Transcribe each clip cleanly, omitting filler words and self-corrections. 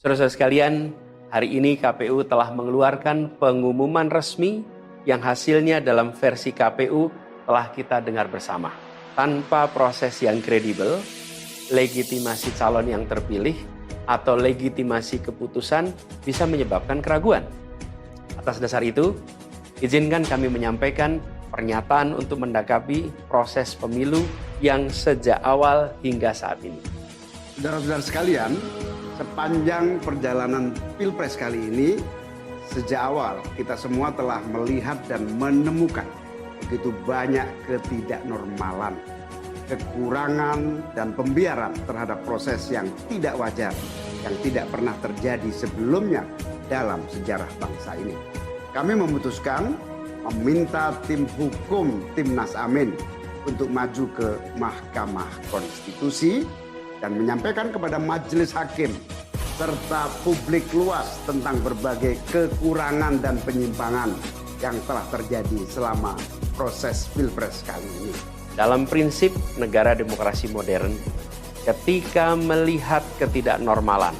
Saudara-saudara sekalian, hari ini KPU telah mengeluarkan pengumuman resmi yang hasilnya dalam versi KPU telah kita dengar bersama. Tanpa proses yang kredibel, legitimasi calon yang terpilih atau legitimasi keputusan bisa menyebabkan keraguan. Atas dasar itu, izinkan kami menyampaikan pernyataan untuk mendakapi proses pemilu yang sejak awal hingga saat ini. Saudara-saudara sekalian, sepanjang perjalanan Pilpres kali ini, sejak awal kita semua telah melihat dan menemukan begitu banyak ketidaknormalan, kekurangan dan pembiaran terhadap proses yang tidak wajar, yang tidak pernah terjadi sebelumnya dalam sejarah bangsa ini. Kami memutuskan meminta tim hukum Timnas Amin untuk maju ke Mahkamah Konstitusi dan menyampaikan kepada majelis hakim serta publik luas tentang berbagai kekurangan dan penyimpangan yang telah terjadi selama proses Pilpres kali ini. Dalam prinsip negara demokrasi modern, ketika melihat ketidaknormalan,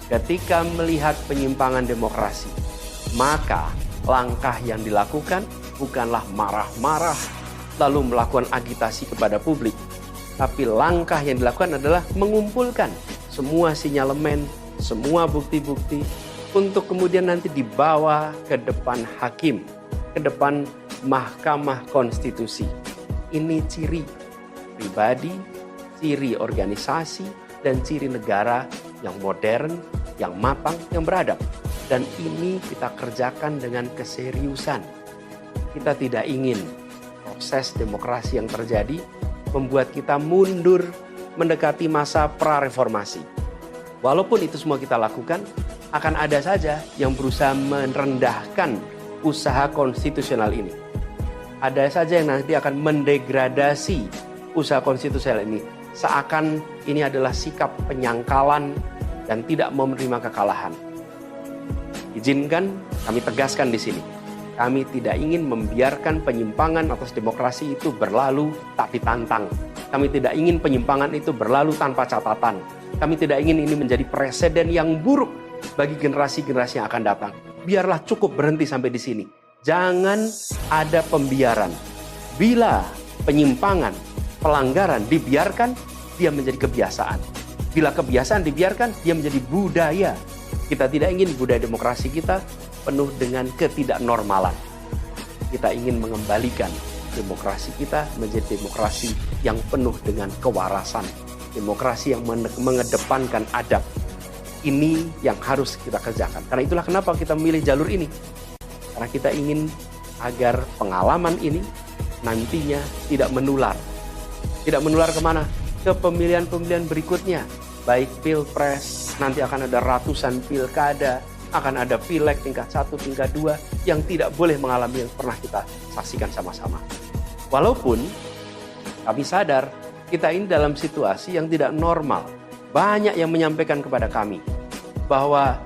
ketika melihat penyimpangan demokrasi, maka langkah yang dilakukan bukanlah marah-marah lalu melakukan agitasi kepada publik, tapi langkah yang dilakukan adalah mengumpulkan semua sinyalemen, semua bukti-bukti untuk kemudian nanti dibawa ke depan hakim, ke depan Mahkamah Konstitusi. Ini ciri pribadi, ciri organisasi, dan ciri negara yang modern, yang matang, yang beradab. Dan ini kita kerjakan dengan keseriusan. Kita tidak ingin proses demokrasi yang terjadi membuat kita mundur mendekati masa pra-reformasi. Walaupun itu semua kita lakukan, akan ada saja yang berusaha merendahkan usaha konstitusional ini. Ada saja yang nanti akan mendegradasi usaha konstitusional ini. Seakan ini adalah sikap penyangkalan dan tidak mau menerima kekalahan. Izinkan kami tegaskan di sini. Kami tidak ingin membiarkan penyimpangan atas demokrasi itu berlalu tak ditantang. Kami tidak ingin penyimpangan itu berlalu tanpa catatan. Kami tidak ingin ini menjadi presiden yang buruk bagi generasi-generasi yang akan datang. Biarlah cukup berhenti sampai di sini. Jangan ada pembiaran. Bila penyimpangan, pelanggaran dibiarkan, dia menjadi kebiasaan. Bila kebiasaan dibiarkan, dia menjadi budaya. Kita tidak ingin budaya demokrasi kita penuh dengan ketidaknormalan. Kita ingin mengembalikan demokrasi kita menjadi demokrasi yang penuh dengan kewarasan. Demokrasi yang mengedepankan adab. Ini yang harus kita kerjakan. Karena itulah kenapa kita memilih jalur ini. Karena kita ingin agar pengalaman ini nantinya tidak menular. Tidak menular kemana? Ke pemilihan-pemilihan berikutnya. Baik Pilpres, nanti akan ada ratusan pilkada, akan ada pileg tingkat 1, tingkat 2 yang tidak boleh mengalami yang pernah kita saksikan sama-sama. Walaupun kami sadar kita ini dalam situasi yang tidak normal. Banyak yang menyampaikan kepada kami bahwa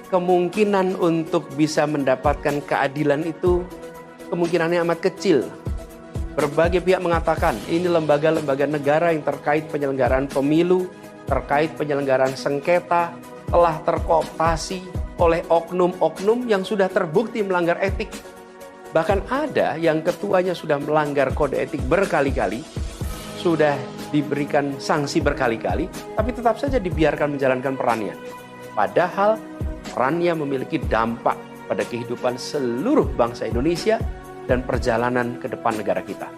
kemungkinan untuk bisa mendapatkan keadilan itu kemungkinannya amat kecil. Berbagai pihak mengatakan ini lembaga-lembaga negara yang terkait penyelenggaraan pemilu, terkait penyelenggaraan sengketa telah terkooptasi oleh oknum-oknum yang sudah terbukti melanggar etik. Bahkan ada yang ketuanya sudah melanggar kode etik berkali-kali, sudah diberikan sanksi berkali-kali, tapi tetap saja dibiarkan menjalankan perannya. Padahal perannya memiliki dampak pada kehidupan seluruh bangsa Indonesia dan perjalanan ke depan negara kita.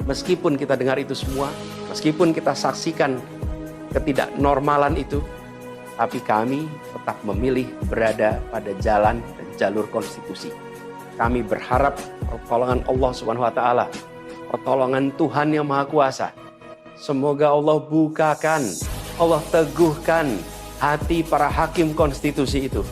Meskipun kita dengar itu semua, meskipun kita saksikan ketidaknormalan itu, tapi kami tetap memilih berada pada jalan dan jalur konstitusi. Kami berharap pertolongan Allah SWT, pertolongan Tuhan yang Maha Kuasa. Semoga Allah bukakan, Allah teguhkan hati para hakim konstitusi itu.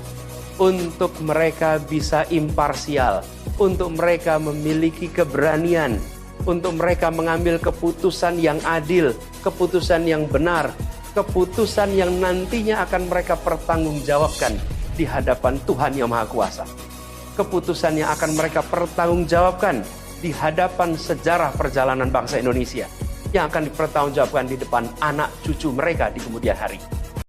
Untuk mereka bisa imparsial, untuk mereka memiliki keberanian, untuk mereka mengambil keputusan yang adil, keputusan yang benar, keputusan yang nantinya akan mereka pertanggungjawabkan di hadapan Tuhan yang Maha Kuasa. Keputusan yang akan mereka pertanggungjawabkan di hadapan sejarah perjalanan bangsa Indonesia, yang akan dipertanggungjawabkan di depan anak cucu mereka di kemudian hari.